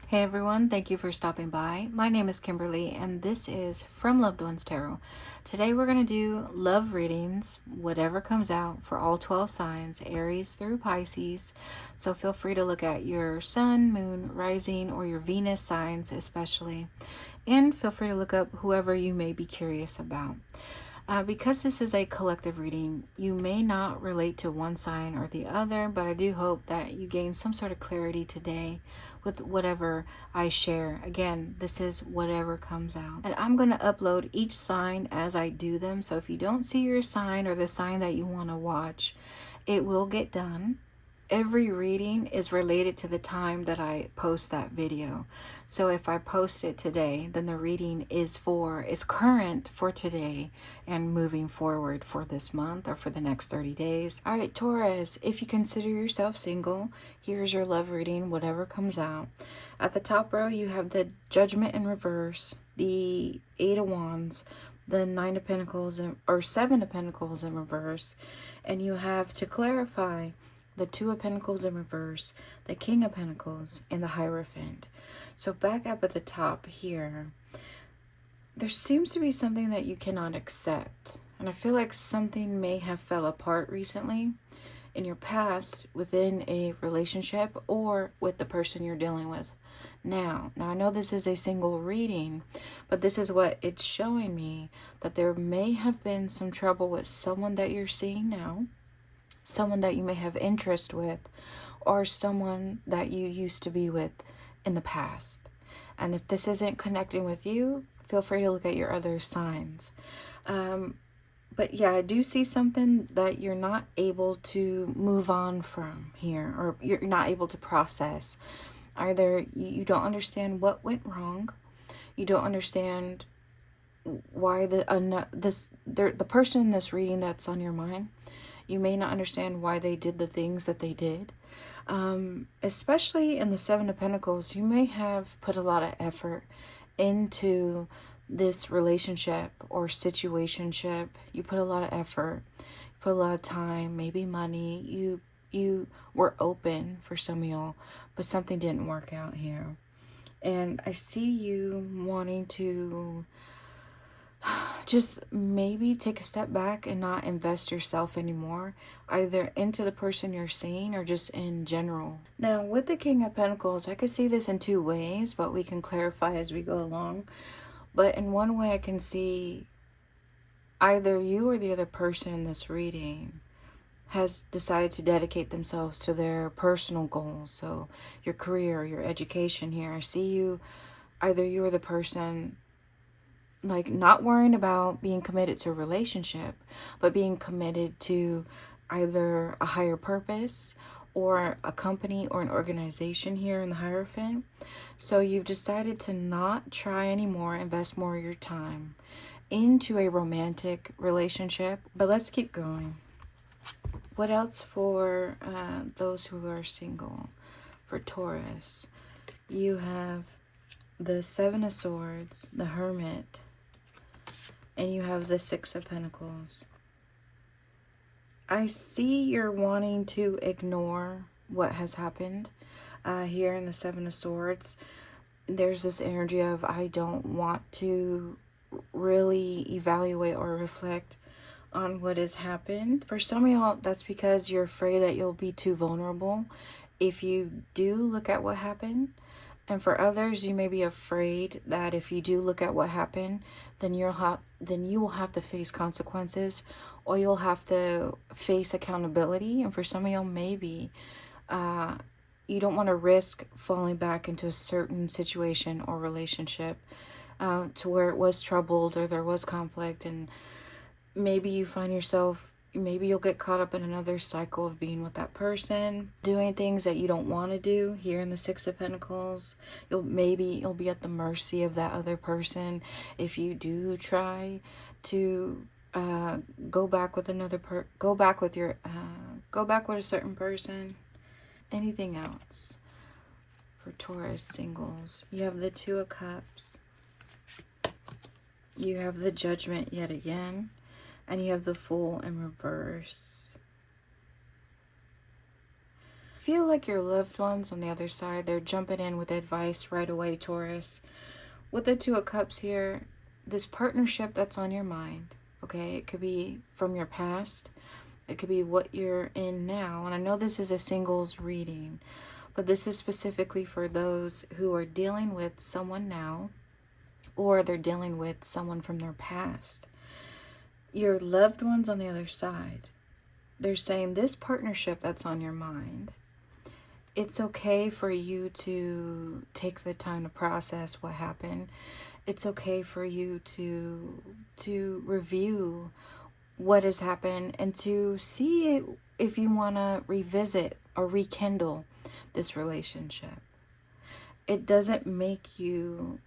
Hey everyone, thank you for stopping by. My name is Kimberly and this is From Loved Ones Tarot. Today we're going to do love readings, whatever comes out for all 12 signs, Aries through Pisces. So feel free to look at your sun, moon, rising, or your Venus signs especially. And feel free to look up whoever you may be curious about. Because this is a collective reading, you may not relate to one sign or the other, but I do hope that you gain some sort of clarity today with whatever I share. Again, this is whatever comes out. And I'm going to upload each sign as I do them. So if you don't see your sign or the sign that you want to watch, it will get done. Every reading is related to the time that I post that video. So if I post it today, then the reading is current for today and moving forward for this month or for the next 30 days. All right, Taurus, if you consider yourself single, here's your love reading, whatever comes out. At the top row, you have the Judgment in reverse, the Eight of Wands, the Nine of Pentacles, or Seven of Pentacles in reverse, and you have, to clarify, the Two of Pentacles in reverse, the King of Pentacles, and the Hierophant. So back up at the top here, there seems to be something that you cannot accept. And I feel like something may have fell apart recently in your past within a relationship or with the person you're dealing with now. Now I know this is a single reading, but this is what it's showing me, that there may have been some trouble with someone that you're seeing now, someone that you may have interest with, or someone that you used to be with in the past. And if this isn't connecting with you, feel free to look at your other signs. But yeah, I do see something that you're not able to move on from here, or you're not able to process. Either you don't understand what went wrong, you don't understand why the person in this reading that's on your mind, you may not understand why they did the things that they did. Especially in the Seven of Pentacles, you may have put a lot of effort into this relationship or situationship. You put a lot of effort, you put a lot of time, maybe money. You were open for some of y'all, but something didn't work out here. And I see you wanting to just maybe take a step back and not invest yourself anymore, either into the person you're seeing or just in general. Now, with the King of Pentacles, I could see this in two ways, but we can clarify as we go along. But in one way, I can see either you or the other person in this reading has decided to dedicate themselves to their personal goals. So your career, your education here. I see you, either you or the person, like, not worrying about being committed to a relationship, but being committed to either a higher purpose or a company or an organization here in the Hierophant. So you've decided to not try anymore, invest more of your time into a romantic relationship. But let's keep going. What else for those who are single? For Taurus, you have the Seven of Swords, the Hermit, and you have the Six of Pentacles. I see you're wanting to ignore what has happened here in the Seven of Swords. There's this energy of, I don't want to really evaluate or reflect on what has happened. For some of y'all, that's because you're afraid that you'll be too vulnerable if you do look at what happened. And for others, you may be afraid that if you do look at what happened, then you will have to face consequences, or you'll have to face accountability. And for some of y'all, maybe you don't want to risk falling back into a certain situation or relationship to where it was troubled or there was conflict, and maybe you find yourself, maybe you'll get caught up in another cycle of being with that person, doing things that you don't want to do here in the Six of Pentacles. You'll be at the mercy of that other person if you do try to go back with a certain person. Anything else for Taurus singles? You have the Two of Cups. You have the Judgment yet again. And you have the Fool in reverse. feel like your loved ones on the other side, they're jumping in with advice right away, Taurus. With the Two of Cups here, this partnership that's on your mind, okay, it could be from your past, it could be what you're in now. And I know this is a singles reading, but this is specifically for those who are dealing with someone now, or they're dealing with someone from their past. Your loved ones on the other side, they're saying this partnership that's on your mind, it's okay for you to take the time to process what happened. It's okay for you to review what has happened and to see if you want to revisit or rekindle this relationship. It doesn't make you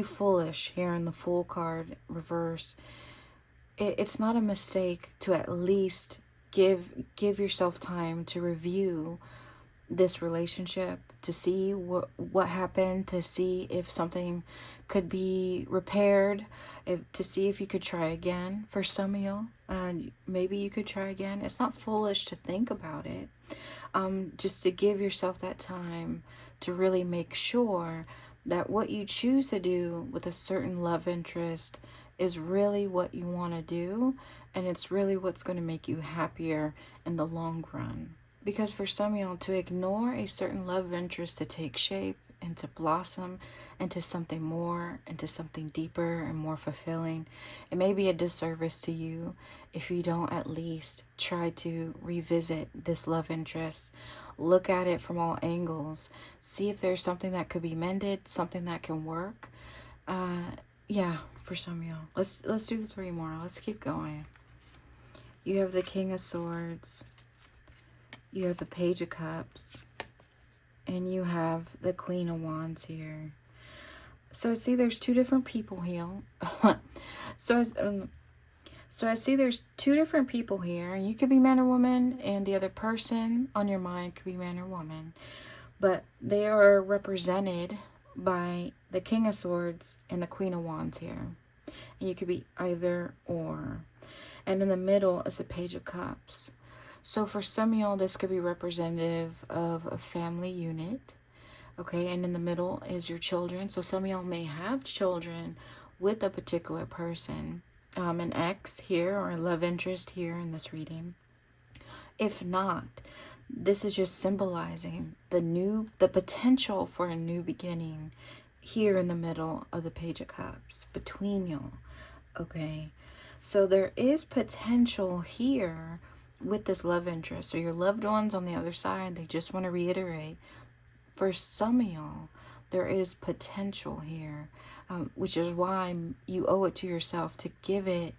foolish here in the Fool card reverse. It's not a mistake to at least give yourself time to review this relationship, to see what happened, to see if something could be repaired, to see if you could try again. For some of y'all, maybe you could try again. It's not foolish to think about it. Just to give yourself that time to really make sure that what you choose to do with a certain love interest is really what you want to do, and it's really what's going to make you happier in the long run. Because for some of y'all, to ignore a certain love interest to take shape and to blossom into something more, into something deeper and more fulfilling, it may be a disservice to you if you don't at least try to revisit this love interest. Look at it from all angles. See if there's something that could be mended, something that can work. Yeah, for some of y'all. Let's do 3 more. Let's keep going. You have the King of Swords. You have the Page of Cups. And you have the Queen of Wands here. So I see there's 2 different people here. So I see there's 2 different people here. And you could be man or woman, and the other person on your mind could be man or woman. But they are represented by the King of Swords and the Queen of Wands here. And you could be either or. And in the middle is the Page of Cups. So for some of y'all, this could be representative of a family unit. Okay, and in the middle is your children. So some of y'all may have children with a particular person. An ex here or a love interest here in this reading. If not, this is just symbolizing the potential for a new beginning here in the middle of the Page of Cups between y'all. Okay, so there is potential here with this love interest. So your loved ones on the other side, they just want to reiterate, for some of y'all, there is potential here, which is why you owe it to yourself to give it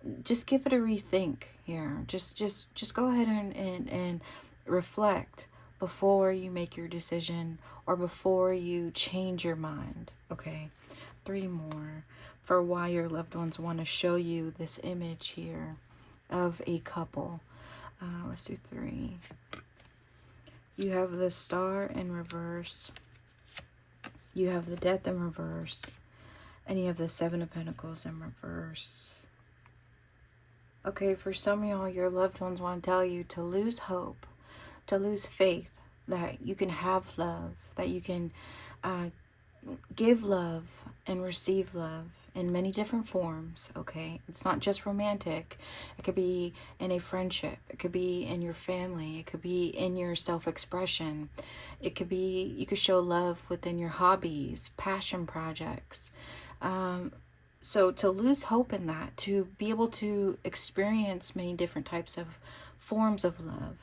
a rethink here. Just go ahead and reflect before you make your decision or before you change your mind. Okay, 3 more for why your loved ones want to show you this image here of a couple. Let's do 3. You have the Star in reverse. You have the Death in reverse. And you have the 7 of Pentacles in reverse. Okay, for some of y'all, your loved ones want to tell you to lose hope, to lose faith, that you can have love, that you can give love and receive love in many different forms. Okay, it's not just romantic. It could be in a friendship, it could be in your family, it could be in your self-expression, it could be, you could show love within your hobbies, passion projects. So to lose hope in that, to be able to experience many different types of forms of love,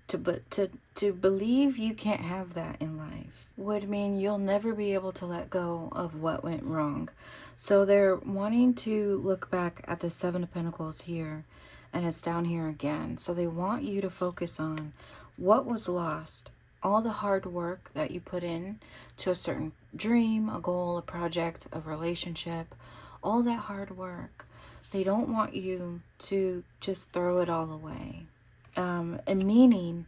to believe you can't have that in life would mean you'll never be able to let go of what went wrong. So they're wanting to look back at the 7 of Pentacles here, and it's down here again. So they want you to focus on what was lost, all the hard work that you put in to a certain dream, a goal, a project, a relationship, all that hard work. They don't want you to just throw it all away. And meaning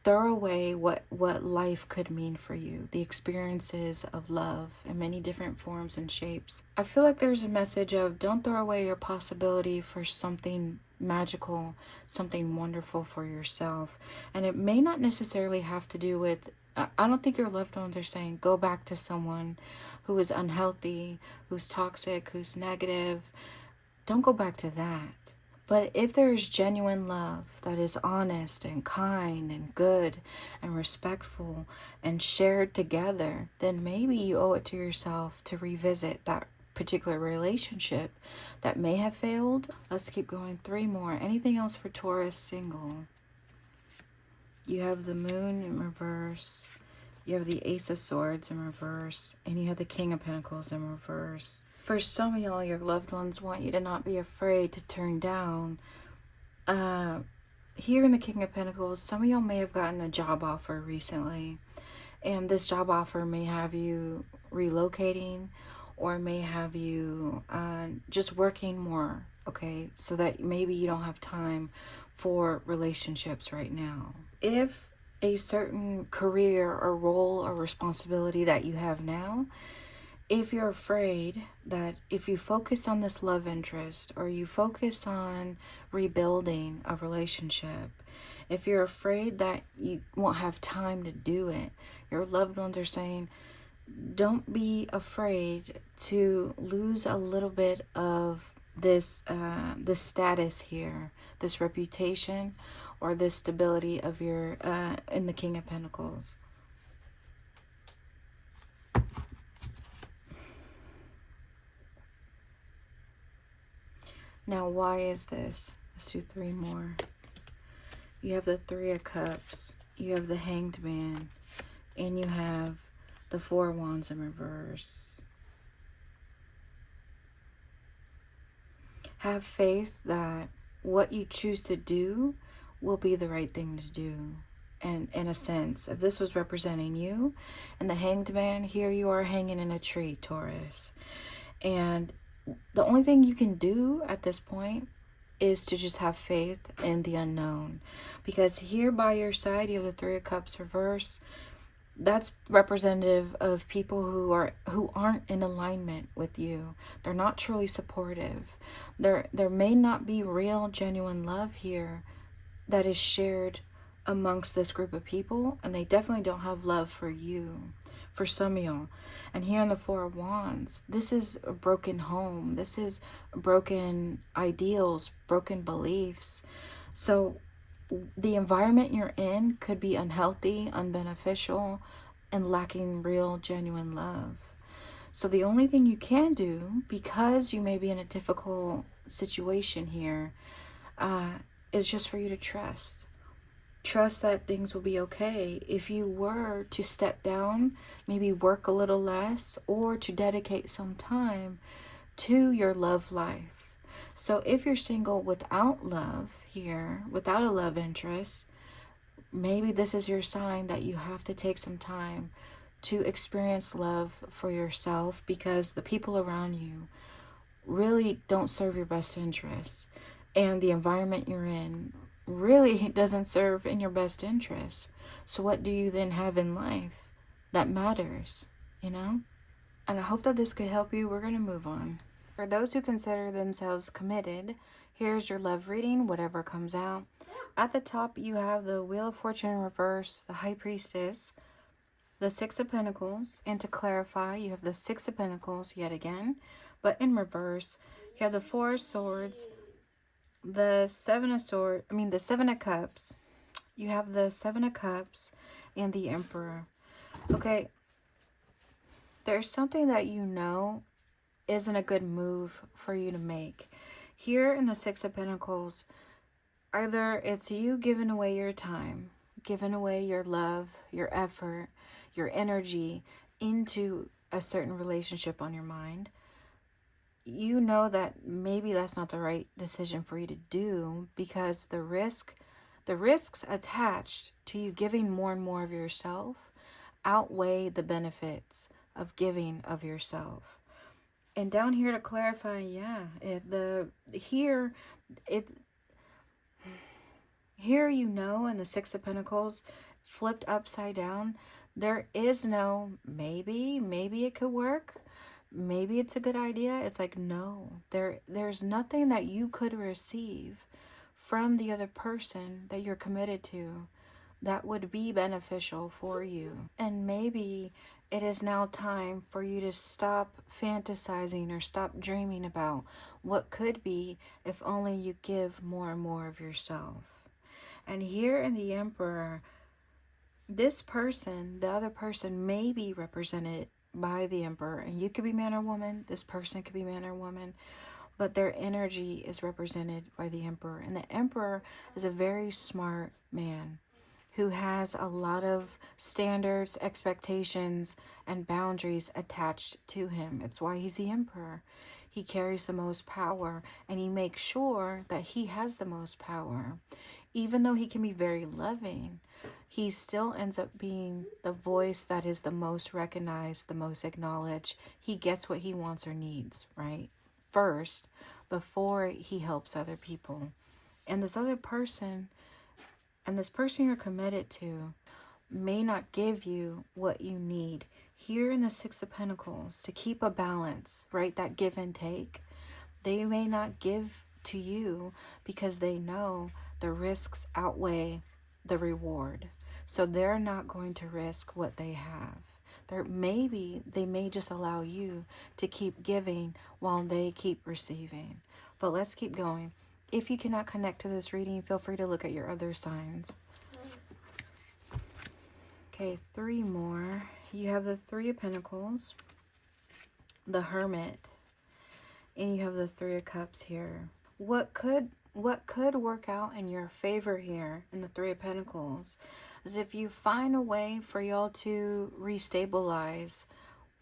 throw away what life could mean for you, the experiences of love in many different forms and shapes. I feel like there's a message of don't throw away your possibility for something magical, something wonderful for yourself. And it may not necessarily have to do with, I don't think your loved ones are saying go back to someone who is unhealthy, who's toxic, who's negative. Don't go back to that. But if there is genuine love that is honest and kind and good and respectful and shared together, then maybe you owe it to yourself to revisit that particular relationship that may have failed. Let's keep going. 3 more. Anything else for Taurus single? You have the Moon in reverse. You have the Ace of Swords in reverse. And you have the King of Pentacles in reverse. For some of y'all, your loved ones want you to not be afraid to turn down. Here in the King of Pentacles, some of y'all may have gotten a job offer recently. And this job offer may have you relocating or may have you just working more, okay? So that maybe you don't have time for relationships right now. If a certain career or role or responsibility that you have now, if you're afraid that if you focus on this love interest or you focus on rebuilding a relationship, if you're afraid that you won't have time to do it, your loved ones are saying, don't be afraid to lose a little bit of this status here, this reputation or this stability of your in the King of Pentacles. Now, why is this? Let's do 3 more. You have the 3 of Cups, you have the Hanged Man, and you have the 4 of Wands in reverse. Have faith that what you choose to do will be the right thing to do. And in a sense, if this was representing you and the Hanged Man, here you are hanging in a tree, Taurus. And the only thing you can do at this point is to just have faith in the unknown. Because here by your side, you have the 3 of Cups reverse. That's representative of people who aren't in alignment with you. They're not truly supportive. There may not be real, genuine love here that is shared amongst this group of people, and they definitely don't have love for you, for some of y'all. And here in the 4 of Wands, this is a broken home. This is broken ideals, broken beliefs. So the environment you're in could be unhealthy, unbeneficial, and lacking real, genuine love. So the only thing you can do, because you may be in a difficult situation here, is just for you to trust. Trust that things will be okay. If you were to step down, maybe work a little less, or to dedicate some time to your love life. So if you're single without love here, without a love interest, maybe this is your sign that you have to take some time to experience love for yourself, because the people around you really don't serve your best interests, and the environment you're in really doesn't serve in your best interests. So what do you then have in life that matters, you know? And I hope that this could help you. We're going to move on. For those who consider themselves committed, here's your love reading, whatever comes out. At the top, you have the Wheel of Fortune in reverse, the High Priestess, the 6 of Pentacles, and to clarify, you have the 6 of Pentacles yet again, but in reverse. You have the 4 of Swords, the 7 of Cups. You have the 7 of Cups and the Emperor. Okay, there's something that you know isn't a good move for you to make. Here in the 6 of Pentacles, either it's you giving away your time, giving away your love, your effort, your energy into a certain relationship on your mind. You know that maybe that's not the right decision for you to do, because the risks attached to you giving more and more of yourself outweigh the benefits of giving of yourself. And down here to clarify, Here, you know, in the Six of Pentacles, flipped upside down, there is no maybe it could work. Maybe it's a good idea. It's like, no, there's nothing that you could receive from the other person that you're committed to that would be beneficial for you. And maybe it is now time for you to stop fantasizing or stop dreaming about what could be if only you give more and more of yourself. And here in the Emperor, this person, the other person, may be represented by the Emperor. And you could be man or woman. This person could be man or woman. But their energy is represented by the Emperor. And the Emperor is a very smart man who has a lot of standards, expectations, and boundaries attached to him. It's why he's the Emperor. He carries the most power, and he makes sure that he has the most power. Even though he can be very loving, he still ends up being the voice that is the most recognized, the most acknowledged. He gets what he wants or needs, right? First, before he helps other people. And this other person, and this person you're committed to, may not give you what you need. Here in the Six of Pentacles, to keep a balance, right? That give and take. They may not give to you because they know the risks outweigh the reward. So they're not going to risk what they have. They may just allow you to keep giving while they keep receiving. But let's keep going. If you cannot connect to this reading, feel free to look at your other signs. Okay, 3 more. You have the Three of Pentacles, the Hermit, and you have the Three of Cups here. What could work out in your favor here in the Three of Pentacles is if you find a way for y'all to restabilize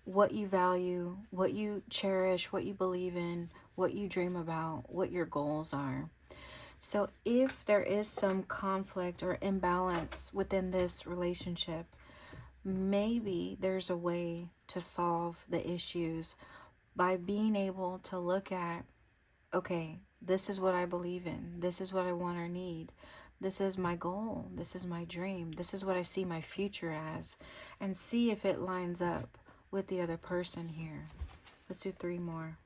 what you value, what you cherish, what you believe in, what you dream about, what your goals are. So if there is some conflict or imbalance within this relationship, maybe there's a way to solve the issues by being able to look at, okay, this is what I believe in. This is what I want or need. This is my goal. This is my dream. This is what I see my future as. And see if it lines up with the other person here. Let's do 3 more.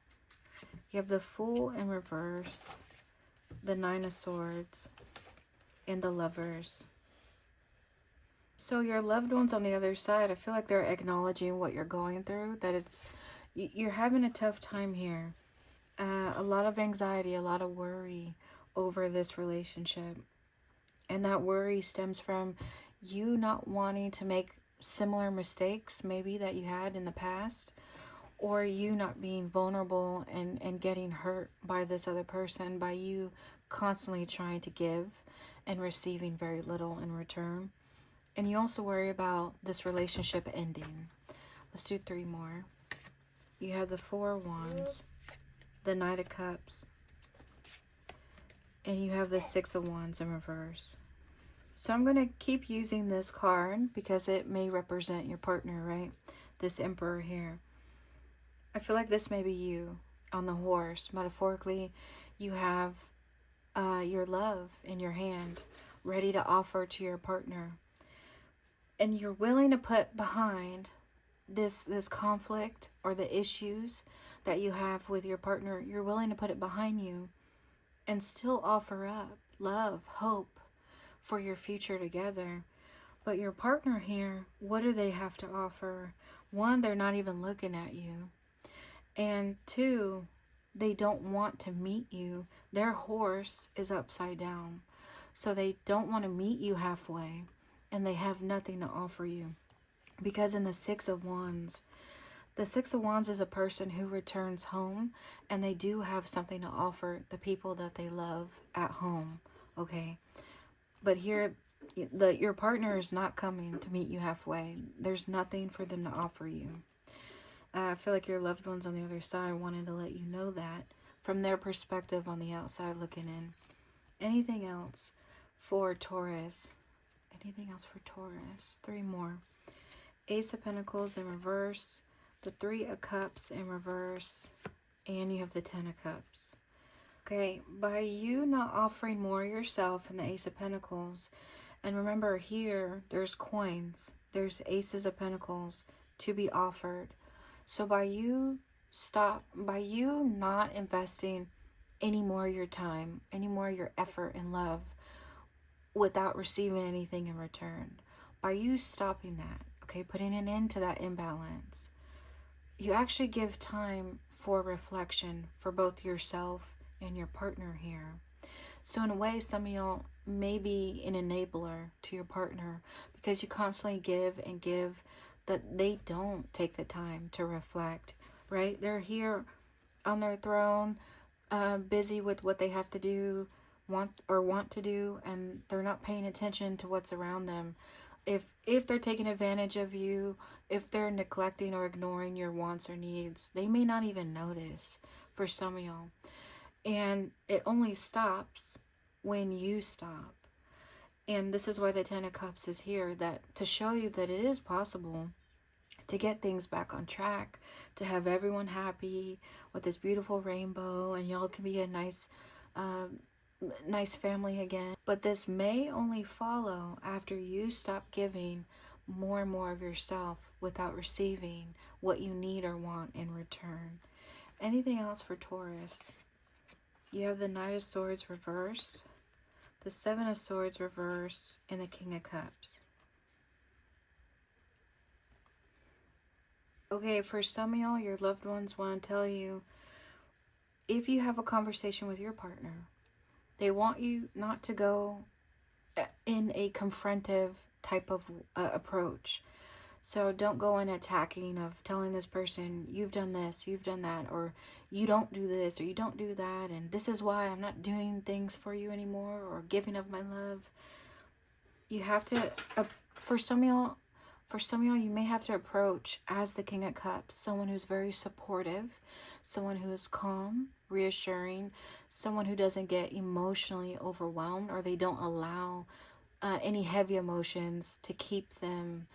You have the Fool in reverse, the Nine of Swords, and the Lovers. So your loved ones on the other side, I feel like they're acknowledging what you're going through, that you're having a tough time here. A lot of anxiety, a lot of worry over this relationship. And that worry stems from you not wanting to make similar mistakes maybe that you had in the past, or you not being vulnerable and getting hurt by this other person, by you constantly trying to give and receiving very little in return. And you also worry about this relationship ending. Let's do 3 more. You have the Four of Wands, the Knight of Cups, and you have the Six of Wands in reverse. So I'm going to keep using this card because it may represent your partner, right? This Emperor here. I feel like this may be you on the horse. Metaphorically, you have your love in your hand, ready to offer to your partner. And you're willing to put behind this conflict or the issues that you have with your partner. You're willing to put it behind you and still offer up love, hope for your future together. But your partner here, what do they have to offer? 1, they're not even looking at you. And 2, they don't want to meet you. Their horse is upside down. So they don't want to meet you halfway. And they have nothing to offer you. Because in the Six of Wands, the Six of Wands is a person who returns home, and they do have something to offer the people that they love at home, okay? But here, your partner is not coming to meet you halfway. There's nothing for them to offer you. I feel like your loved ones on the other side wanted to let you know that from their perspective on the outside looking in. Anything else for Taurus? Anything else for Taurus? 3 more. Ace of Pentacles in reverse, the Three of Cups in reverse, and you have the Ten of Cups. Okay, by you not offering more yourself in the Ace of Pentacles, and remember here, there's coins, there's Aces of Pentacles to be offered. So by you not investing any more of your time, any more of your effort and love without receiving anything in return, by you stopping that, okay, putting an end to that imbalance, you actually give time for reflection for both yourself and your partner here. So in a way, some of y'all may be an enabler to your partner because you constantly give and give, that they don't take the time to reflect, right? They're here on their throne, busy with what they have to do, want to do, and they're not paying attention to what's around them. If they're taking advantage of you, if they're neglecting or ignoring your wants or needs, they may not even notice for some of y'all. And it only stops when you stop. And this is why the Ten of Cups is here, that to show you that it is possible to get things back on track, to have everyone happy with this beautiful rainbow, and y'all can be a nice family again. But this may only follow after you stop giving more and more of yourself without receiving what you need or want in return. Anything else for Taurus? You have the Knight of Swords reverse, the Seven of Swords reverse, and the King of Cups. Okay, for some of y'all, your loved ones want to tell you, if you have a conversation with your partner, they want you not to go in a confrontive type of approach. So don't go in attacking of telling this person, you've done this, you've done that, or you don't do this, or you don't do that, and this is why I'm not doing things for you anymore, or giving of my love. You have to, for some of y'all, you may have to approach as the King of Cups, someone who's very supportive, someone who is calm, reassuring, someone who doesn't get emotionally overwhelmed, or they don't allow any heavy emotions to keep them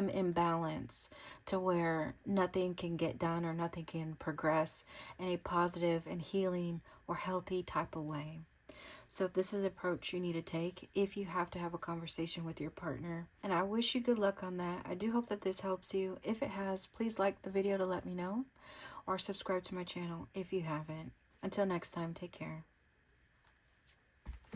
in balance, to where nothing can get done or nothing can progress in a positive and healing or healthy type of way. So this is the approach you need to take if you have to have a conversation with your partner. And I wish you good luck on that. I do hope that this helps you. If it has, please like the video to let me know, or subscribe to my channel if you haven't. Until next time, take care.